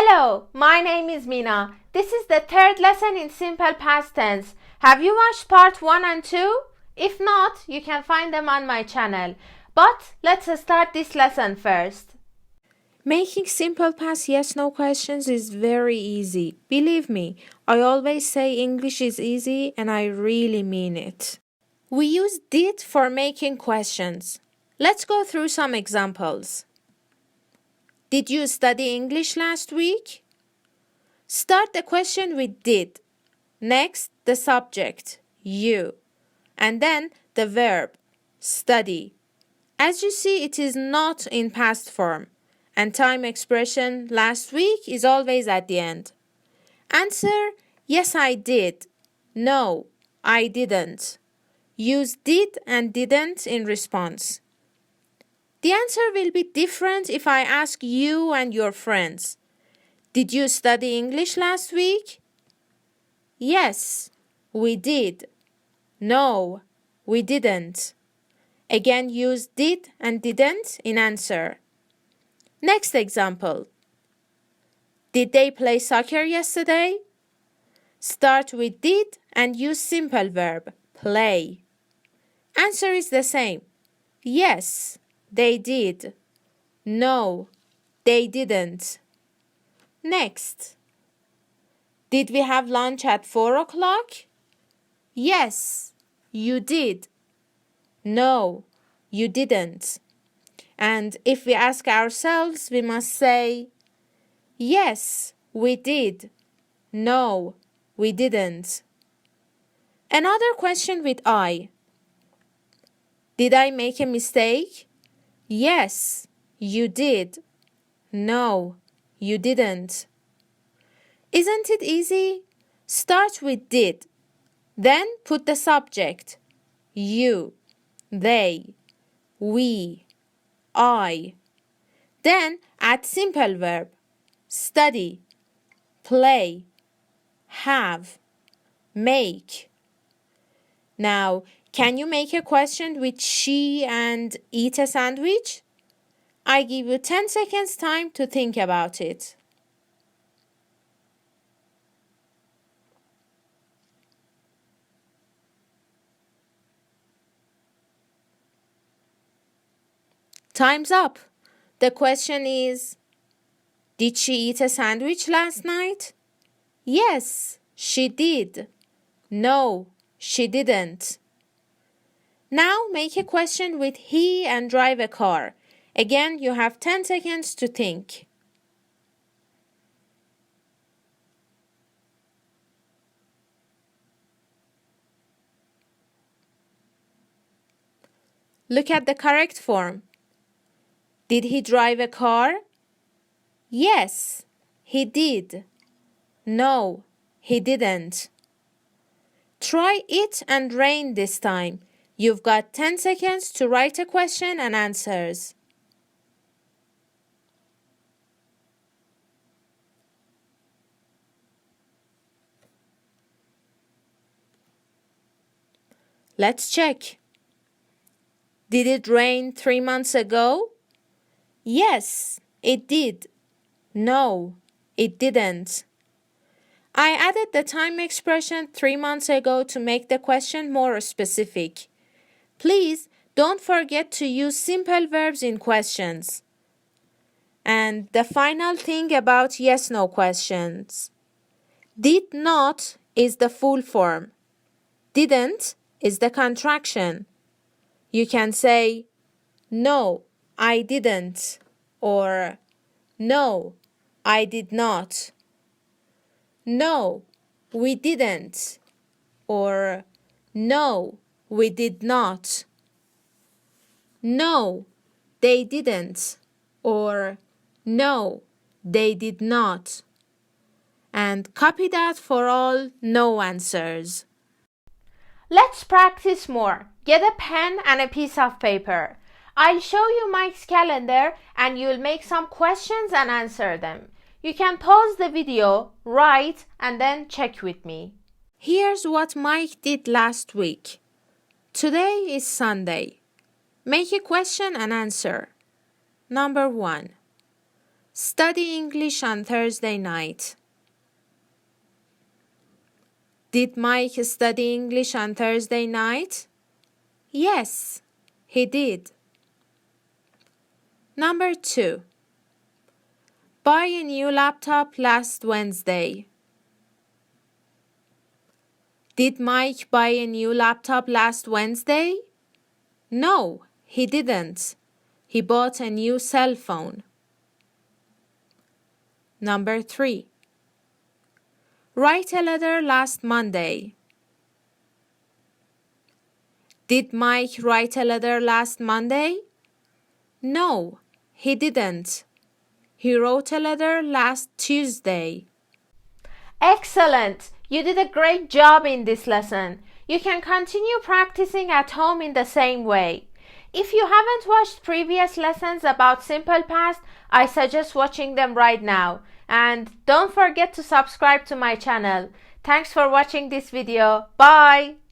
Hello, my name is Mina. This is the third lesson in simple past tense. Have you watched part 1 and 2? If not, you can find them on my channel. But let's start this lesson first. Making simple past yes/no questions is very easy. Believe me, I always say English is easy and I really mean it. We use did for making questions. Let's go through some examples. Did you study English last week? Start the question with did. Next, the subject, you. And then the verb, study. As you see, it is not in past form. And time expression last week is always at the end. Answer, yes, I did. No, I didn't. Use did and didn't in response. The answer will be different if I ask you and your friends. Did you study English last week? Yes, we did. No, we didn't. Again, use did and didn't in answer. Next example. Did they play soccer yesterday? Start with did and use simple verb, play. Answer is the same. Yes, they did. No, they didn't. Next. Did we have lunch at 4 o'clock? Yes, you did. No, you didn't. And if we ask ourselves, we must say, yes, we did. No, we didn't. Another question with I. Did I make a mistake? Yes, you did. No, you didn't. Isn't it easy? Start with did. Then put the subject, you, they, we, I. Then add simple verb, study, play, have, make. Now, can you make a question with she and eat a sandwich? I give you 10 seconds time to think about it. Time's up. The question is, did she eat a sandwich last night? Yes, she did. No, she didn't. Now make a question with he and drive a car. Again, you have 10 seconds to think. Look at the correct form. Did he drive a car? Yes, he did. No, he didn't. Try it and rain this time. You've got 10 seconds to write a question and answers. Let's check. Did it rain 3 months ago? Yes, it did. No, it didn't. I added the time expression 3 months ago to make the question more specific. Please don't forget to use simple verbs in questions. And the final thing about yes/no questions. Did not is the full form. Didn't is the contraction. You can say, no, I didn't, or no, I did not. No, we didn't, or no, we did not. No, they didn't, or no, they did not. And copy that for all no answers. Let's practice more. Get a pen and a piece of paper. I'll show you Mike's calendar and you'll make some questions and answer them. You can pause the video, write, and then check with me. Here's what Mike did last week. Today is Sunday. Make a question and answer. Number 1. Study English on Thursday night. Did Mike study English on Thursday night? Yes, he did. Number 2. Buy a new laptop last Wednesday. Did Mike buy a new laptop last Wednesday? No, he didn't. He bought a new cell phone. Number 3. Write a letter last Monday. Did Mike write a letter last Monday? No, he didn't. He wrote a letter last Tuesday. Excellent! You did a great job in this lesson. You can continue practicing at home in the same way. If you haven't watched previous lessons about simple past, I suggest watching them right now. And don't forget to subscribe to my channel. Thanks for watching this video. Bye!